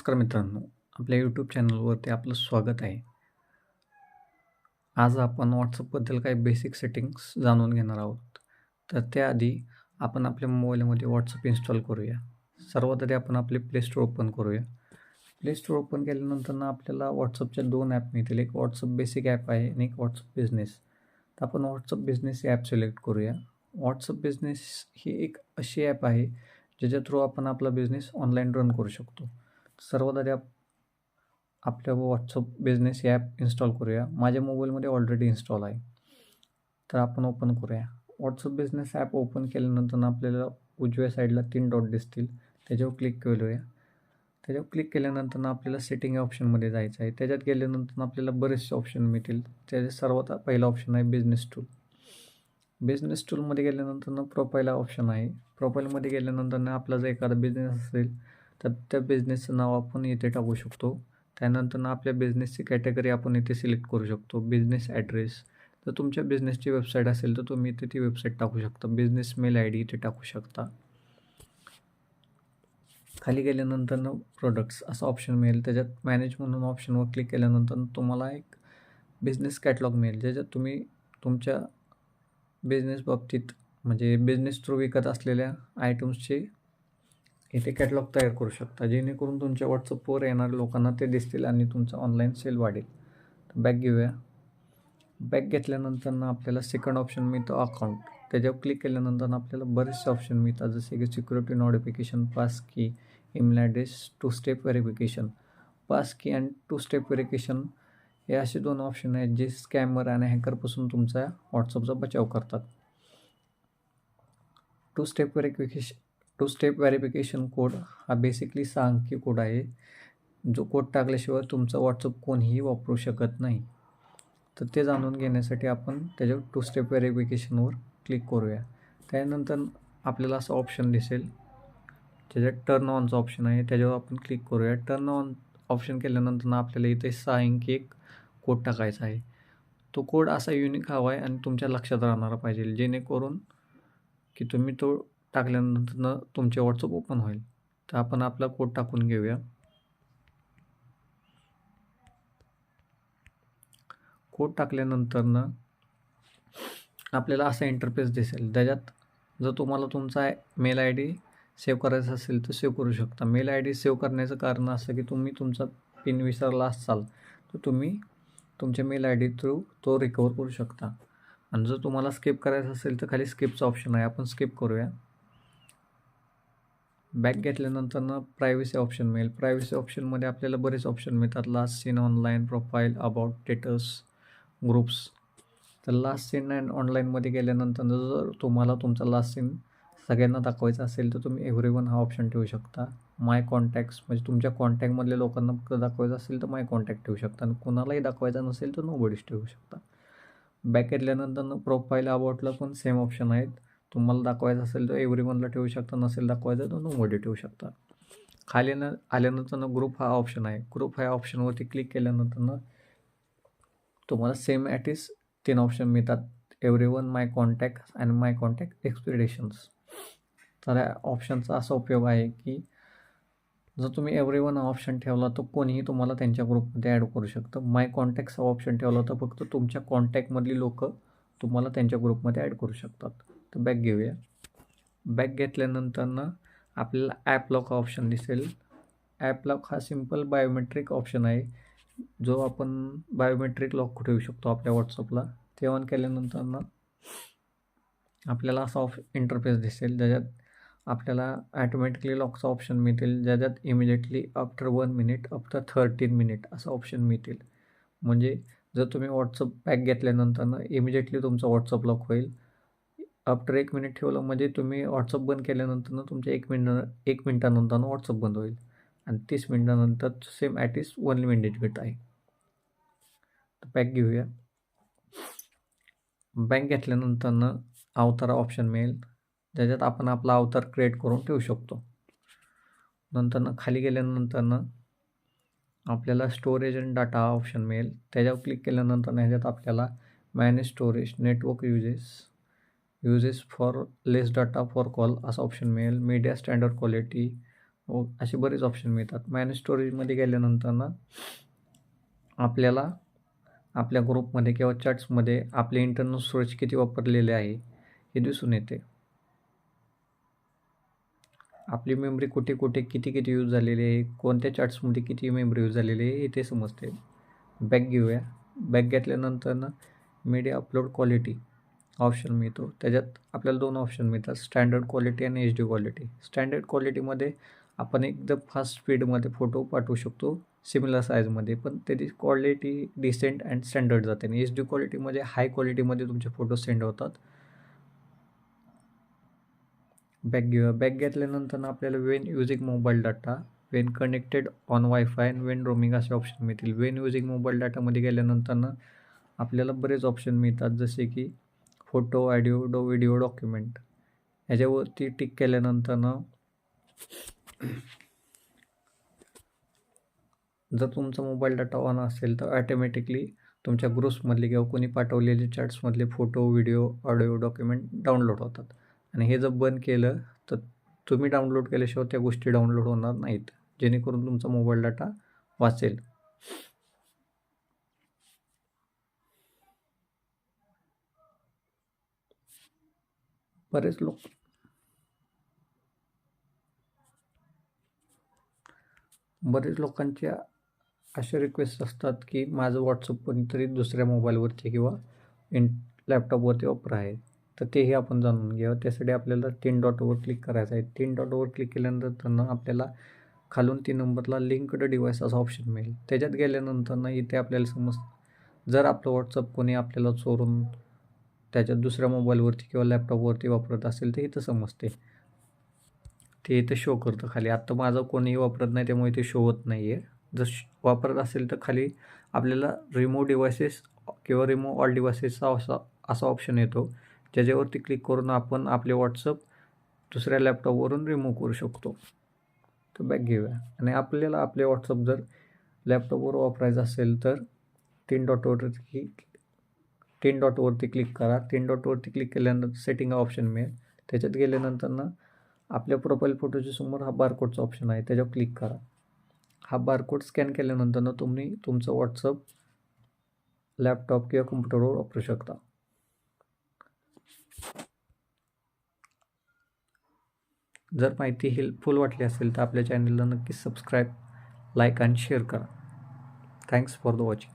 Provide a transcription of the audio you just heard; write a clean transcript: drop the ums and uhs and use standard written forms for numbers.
नमस्कार मित्रांनो, आपल्या यूट्यूब चॅनलवरती आपलं स्वागत आहे. आज आपण WhatsAppबद्दल काही बेसिक सेटिंग्स जाणून घेणार आहोत. तर त्याआधी आपण आपल्या मोबाईलमध्ये WhatsApp इन्स्टॉल करूया. सर्वात आधी आपण आपले प्ले स्टोअर ओपन करूया. प्ले स्टोअर ओपन केल्यानंतर आपल्याला WhatsAppच्या 2 ॲप मिळतील. एक WhatsApp बेसिक ॲप आहे आणि एक WhatsApp बिझनेस. तर आपण WhatsApp बिझनेस ॲप सिलेक्ट करूया. WhatsApp बिझनेस ही एक अशी ॲप आहे, ज्याच्या थ्रू आपण आपला बिझनेस ऑनलाईन रन करू शकतो. सर्वात आधी आपल्या WhatsApp बिझनेस हे ॲप इन्स्टॉल करूया. माझ्या मोबाईलमध्ये ऑलरेडी इन्स्टॉल आहे. तर आपण ओपन करूया. WhatsApp बिझनेस ॲप ओपन केल्यानंतर आपल्याला उजव्या साईडला 3 डॉट दिसतील. त्याच्यावर क्लिक करूया. त्याच्यावर क्लिक केल्यानंतर आपल्याला सेटिंग या ऑप्शनमध्ये जायचं आहे. त्याच्यात गेल्यानंतर आपल्याला बरेचसे ऑप्शन मिळतील. त्याचे सर्वात पहिला ऑप्शन आहे बिझनेस टूल. बिझनेस टूलमध्ये गेल्यानंतर प्रोफाईल हा ऑप्शन आहे. प्रोफाईलमध्ये गेल्यानंतर आपला जर एखादा बिझनेस असेल तर त्या बिझनेसचं नाव आपण इथे टाकू शकतो. त्यानंतर आपल्या बिझनेसची कॅटेगरी आपण इथे सिलेक्ट करू शकतो. बिझनेस ॲड्रेस, जर तुमच्या बिझनेसची वेबसाईट असेल तर तुम्ही इथे ती वेबसाईट टाकू शकता. बिझनेस मेल आय डी इथे टाकू शकता. खाली गेल्यानंतर प्रोडक्ट्स असा ऑप्शन मिळेल. त्याच्यात मॅनेज म्हणून ऑप्शनवर क्लिक केल्यानंतर तुम्हाला एक बिझनेस कॅटलॉग मिळेल, ज्याच्यात तुम्ही तुमच्या बिझनेस बाबतीत म्हणजे बिझनेस थ्रू विकत असलेल्या आयटम्सचे इथे कॅटलॉग तयार करू शकता, जेणेकरून तुमच्या WhatsAppवर येणाऱ्या लोकांना ते दिसतील आणि तुमचं ऑनलाईन सेल वाढेल. तर बॅक घेऊया. बॅक घेतल्यानंतर आपल्याला सेकंड ऑप्शन मिळतं अकाउंट. त्याच्यावर क्लिक केल्यानंतर आपल्याला बरेचसे ऑप्शन मिळतात, जसे की सिक्युरिटी नोटिफिकेशन, पास की, email address, 2 step verification. Pass की आणि 2 स्टेप व्हेरिफिकेशन हे असे 2 ऑप्शन आहेत जे स्कॅमर आणि हॅकरपासून तुमचा WhatsAppचा बचाव करतात. 2 स्टेप व्हेरिफिकेशन कोड हा बेसिकली 6 अंकी कोड आहे, जो कोड टाकल्याशिवाय तुमचा WhatsApp कोणीही वापरू शकत नाही. तर ते जाणून घेण्यासाठी आपण त्याच्यावर 2 स्टेप व्हेरिफिकेशनवर क्लिक करूया. त्यानंतर आपल्याला असं ऑप्शन दिसेल, त्याच्यात टर्न ऑनचा ऑप्शन आहे, त्याच्यावर आपण क्लिक करूया. टर्न ऑन ऑप्शन केल्यानंतर आपल्याला इथे 6 अंकी एक कोड टाकायचा आहे. तो कोड असा युनिक हवा आहे आणि तुमच्या लक्षात राहणारा पाहिजे, जेणेकरून की तुम्ही तो टाकल्यानंतर तुमचे WhatsApp ओपन होईल. तर आपण आपला कोड टाकून घेऊया. कोड टाकल्यानंतर आपल्याला असा इंटरफेस दिसेल. त्याच्यात जर तुम्हाला तुमचा मेल आय डी सेव्ह करायचा असेल तर सेव्ह करू शकता. मेल आय डी सेव्ह करण्याचं कारण असं की तुम्ही तुमचा पिन विसरला असाल तर तुम्ही तुमच्या मेल आय डी थ्रू तो रिकवर करू शकता. आणि जर तुम्हाला स्किप करायचं असेल तर खाली स्किपचा ऑप्शन आहे, आपण स्किप करूया. बॅक घेतल्यानंतर प्रायव्हसी ऑप्शन मिळेल. प्रायव्हसी ऑप्शनमध्ये आपल्याला बरेच ऑप्शन मिळतात. Last seen, online, profile, about, status, groups. तर लास्ट सीन अँड ऑनलाईनमध्ये गेल्यानंतर जर तुम्हाला तुमचा लास्ट सीन सगळ्यांना दाखवायचा असेल तर तुम्ही एव्हरीवन हा ऑप्शन ठेवू शकता. माय कॉन्टॅक्ट्स म्हणजे तुमच्या कॉन्टॅक्टमधल्या लोकांना फक्त दाखवायचं असेल तर माय कॉन्टॅक्ट ठेवू शकता आणि कुणालाही दाखवायचा नसेल तर नोबडीच ठेवू शकता. बॅक घेतल्यानंतर प्रोफाईल, अबाउटला पण सेम ऑप्शन आहेत. तुम्हाला दाखवायचं असेल तर एव्हरीवनला ठेवू शकता, नसेल दाखवायचं तर नोबडी ठेवू शकता. खाली आल्यानंतर ग्रुप हा ऑप्शन आहे. ग्रुप ह्या ऑप्शनवरती क्लिक केल्यानंतर तुम्हाला सेम ॲटिस 3 ऑप्शन मिळतात. एव्हरीवन, माय कॉन्टॅक्ट आणि माय कॉन्टॅक्ट एक्सपिरेशन्स. तर या ऑप्शनचा असा उपयोग आहे की जर तुम्ही एव्हरीवन हा ऑप्शन ठेवला तर कोणीही तुम्हाला त्यांच्या ग्रुपमध्ये ॲड करू शकतं. माय कॉन्टॅक्ट्स हा ऑप्शन ठेवला तर फक्त तुमच्या कॉन्टॅक्टमधली लोकं तुम्हाला त्यांच्या ग्रुपमध्ये ॲड करू शकतात. तर बॅक घेऊया. बॅक घेतल्यानंतर आपल्याला ॲप लॉक हा ऑप्शन दिसेल. ॲप लॉक हा सिम्पल बायोमेट्रिक ऑप्शन आहे, जो आपण बायोमेट्रिक लॉक ठेवू शकतो आपल्या WhatsAppला. ते ऑन केल्यानंतर आपल्याला असा इंटरफेस दिसेल, ज्याच्यात आपल्याला ॲटोमॅटिकली लॉकचा ऑप्शन मिळतील, ज्याच्यात immediately after 1 minute, after 13 minute असं ऑप्शन मिळतील. म्हणजे जर तुम्ही WhatsApp बॅक घेतल्यानंतर इमिजिएटली तुमचा WhatsApp लॉक होईल. आफ्टर 1 मिनिट ठेवलं म्हणजे तुम्ही WhatsApp बंद केल्यानंतर तुमच्या 1 मिनिटानंतर WhatsApp बंद होईल आणि 30 मिनिटानंतर सेम ॲटिस 1 मिनिट आहे. तर बॅक घेऊया. बॅक घेतल्यानंतर अवतार ऑप्शन मिळेल, ज्याच्यात आपण आपला अवतार क्रिएट करून ठेवू शकतो. नंतर खाली गेल्यानंतर आपल्याला स्टोरेज अँड डाटा हा ऑप्शन मिळेल. त्याच्यावर क्लिक केल्यानंतर ह्याच्यात आपल्याला manage storage, network uses for less data for call असा ऑप्शन मिळेल. मीडिया स्टँडर्ड क्वालिटी, असे बरेच ऑप्शन मिळतात. मॅनेज स्टोरेजमध्ये गेल्यानंतर ना आपल्याला आपल्या ग्रुपमध्ये किंवा चॅट्समध्ये आपले इंटरनल स्टोरेज किती वापरलेले आहे हे दिसून येते. आपली मेमरी कुठे कुठे किती किती यूज झालेली आहे, कोणत्या चॅट्समध्ये किती मेमरी यूज झालेली आहे हे ते समजते. बॅक घेऊया. बॅक घेतल्यानंतर ना मीडिया अपलोड क्वालिटी ऑप्शन मिळतो. त्याच्यात आपल्याला 2 ऑप्शन मिळतात, स्टँडर्ड क्वालिटी आणि HD क्वालिटी. स्टँडर्ड क्वालिटीमध्ये आपण एकदम फास्ट स्पीडमध्ये फोटो पाठवू शकतो सिमिलर साईजमध्ये, पण त्याची क्वालिटी डिसेंट अँड स्टँडर्ड जाते. आणि HD क्वालिटीमध्ये हाय क्वालिटीमध्ये तुमचे फोटो सेंड होतात. बॅक घेऊया. बॅक घेतल्यानंतर आपल्याला Wien using mobile data, Wien connected on wifi आणि वेन रोमिंग असे ऑप्शन मिळतील. वेन युजिंग मोबाईल डाटामध्ये गेल्यानंतर आपल्याला बरेच ऑप्शन मिळतात, जसे की फोटो, ऑडिओ, व्हिडिओ, डॉक्युमेंट. ह्याच्यावरती टिक केल्यानंतर जर तुमचा मोबाईल डाटा ऑन असेल तर ऑटोमॅटिकली तुमच्या ग्रुप्समधले किंवा कोणी पाठवलेले चॅट्समधले photo, video, audio, document download होतात. आणि हे जर बंद केलं तर तुम्ही डाउनलोड केल्याशिवाय त्या गोष्टी डाउनलोड होणार नाहीत, जेणेकरून तुमचा मोबाईल डाटा वाचेल. बरेच लोकांच्या अशा रिक्वेस्ट असतात की माझं व्हॉट्सअप कोणीतरी दुसऱ्या मोबाईलवरती किंवा लॅपटॉपवरती वापर आहे, तर तेही आपण जाणून घ्यावं. त्यासाठी आपल्याला 3 डॉटवर क्लिक करायचं आहे. 3 डॉटवर क्लिक केल्यानंतर आपल्याला खालून 3 नंबरला लिंक्ड डिव्हाइस असा ऑप्शन मिळेल. त्याच्यात गेल्यानंतर इथे आपल्याला जर आपलं व्हॉट्सअप कोणी आपल्याला चोरून त्याच्यात दुसऱ्या मोबाईलवरती किंवा लॅपटॉपवरती वापरत असेल तर इथं समजते. ते इथं शो करतं खाली. आत्ता माझं कोणीही वापरत नाही, त्यामुळे ते शो होत नाही आहे. जर वापरत असेल तर खाली आपल्याला रिमूव्ह डिव्हायसेस किंवा रिमूव्ह ऑल डिव्हायसेसचा असा ऑप्शन येतो, ज्याच्यावरती क्लिक करून आपण आपले व्हॉट्सअप दुसऱ्या लॅपटॉपवरून रिमूव्ह करू शकतो. तर बॅक घेऊया. आणि आपल्याला आपले व्हॉट्सअप जर लॅपटॉपवर वापरायचं असेल तर 3 डॉटवरती क्लिक करा. 3 डॉटवरती क्लिक केल्यानंतर सेटिंग हा ऑप्शन मिळेल. त्याच्यात गेल्यानंतर आपल्या प्रोफाईल फोटोच्या समोर हा बारकोडचा ऑप्शन आहे, त्याच्यावर क्लिक करा. हा बारकोड स्कॅन केल्यानंतर तुम्ही तुमचं व्हॉट्सअप लॅपटॉप किंवा कम्प्युटरवर वापरू शकता. जर माहिती हेल्पफुल वाटली असेल तर आपल्या चॅनलला नक्कीच सबस्क्राईब, लाईक आणि शेअर करा. Thanks for the watching.